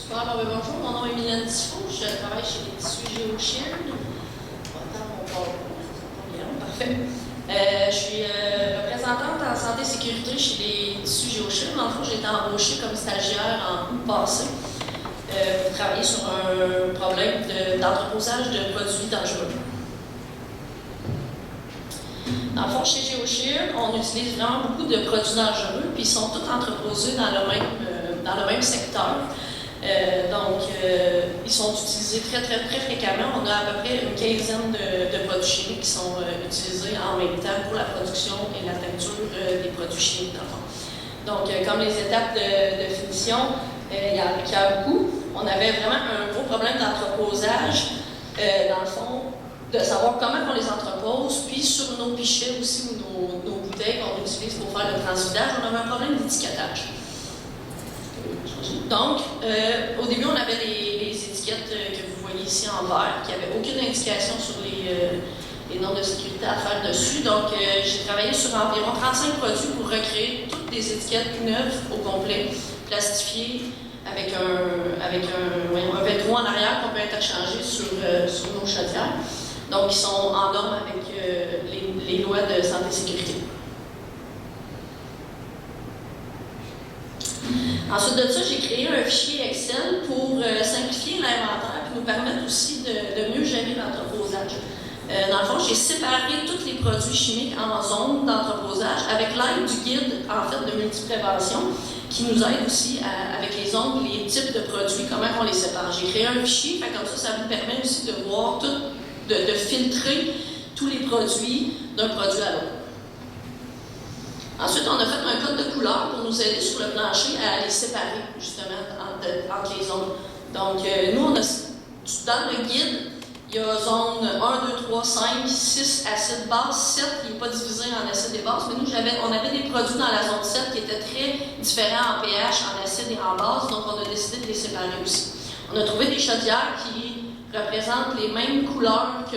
Super, bonjour, mon nom est Mylène Tifo, je travaille chez les tissus GeoShield. Attends, mon PowerPoint, parfait. Je suis représentante en santé et sécurité chez les tissus GeoShield. Dans le fond, j'ai été embauchée comme stagiaire en août passé pour travailler sur un problème d'entreposage de produits dangereux. Dans le fond, chez GeoShield, on utilise vraiment beaucoup de produits dangereux, puis ils sont tous entreposés dans le même secteur. Ils sont utilisés très fréquemment. On a à peu près une quinzaine de produits chimiques qui sont utilisés en même temps pour la production et la teinture des produits chimiques dans le fond. Donc, comme les étapes de finition, il y a beaucoup. On avait vraiment un gros problème d'entreposage, dans le fond, de savoir comment on les entrepose, puis sur nos pichets aussi, ou nos bouteilles qu'on utilise pour faire le transvidage, on avait un problème d'étiquetage. Donc, au début, on avait les étiquettes que vous voyez ici en vert, qui n'avaient aucune indication sur les normes de sécurité à faire dessus. Donc, j'ai travaillé sur environ 35 produits pour recréer toutes des étiquettes neuves au complet, plastifiées, avec un velcro en arrière qu'on peut interchanger sur nos chaudières. Donc, ils sont en norme avec les lois de santé et sécurité. Ensuite de ça, j'ai créé un fichier Excel pour simplifier l'inventaire et nous permettre aussi de mieux gérer l'entreposage. Dans le fond, j'ai séparé tous les produits chimiques en zones d'entreposage avec l'aide du guide en fait, de multiprévention qui nous aide aussi avec les zones, les types de produits, comment on les sépare. J'ai créé un fichier, comme ça nous permet aussi de voir de filtrer tous les produits d'un produit à l'autre. Ensuite, on a fait un code de couleur pour nous aider sur le plancher à les séparer, justement, entre les zones. Donc, nous, dans le guide, il y a zone 1, 2, 3, 5, 6 acides bases, 7 qui n'est pas divisé en acides et bases, mais nous, on avait des produits dans la zone 7 qui étaient très différents en pH, en acide et en base, donc on a décidé de les séparer aussi. On a trouvé des chaudières qui représentent les mêmes couleurs que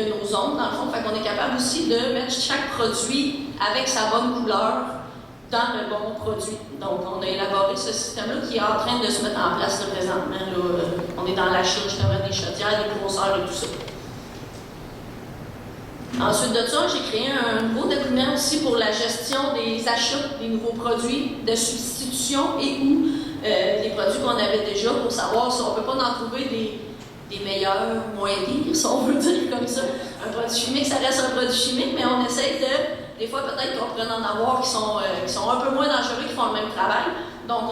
nos zones, dans le fond. Fait qu'on est capable aussi de mettre chaque produit avec sa bonne couleur dans le bon produit. Donc, on a élaboré ce système-là qui est en train de se mettre en place présentement. On est dans l'achat justement des chaudières, des grosseurs et tout ça. Ensuite de ça, j'ai créé un nouveau document aussi pour la gestion des achats des nouveaux produits de substitution et ou des produits qu'on avait déjà pour savoir si on ne peut pas en trouver des meilleurs, moins pires, si on veut dire comme ça. Un produit chimique, ça reste un produit chimique, mais on essaye des fois peut-être qu'on pourrait en avoir qui sont un peu moins dangereux, qui font le même travail. Donc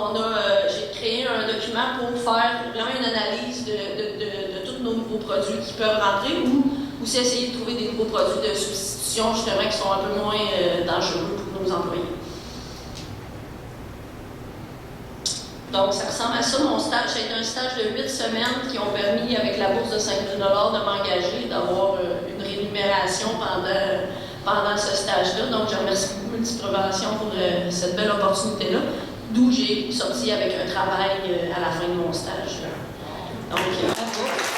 j'ai créé un document pour faire vraiment une analyse de tous nos nouveaux produits qui peuvent rentrer ou aussi essayer de trouver des nouveaux produits de substitution justement qui sont un peu moins dangereux pour nos employés. Donc, ça ressemble à ça, mon stage. Ça a été un stage de 8 semaines qui ont permis, avec la bourse de 5 000 $, de m'engager, d'avoir une rémunération pendant ce stage-là. Donc, je remercie beaucoup Multiprévention pour cette belle opportunité-là, d'où j'ai sorti avec un travail à la fin de mon stage. Donc, bravo.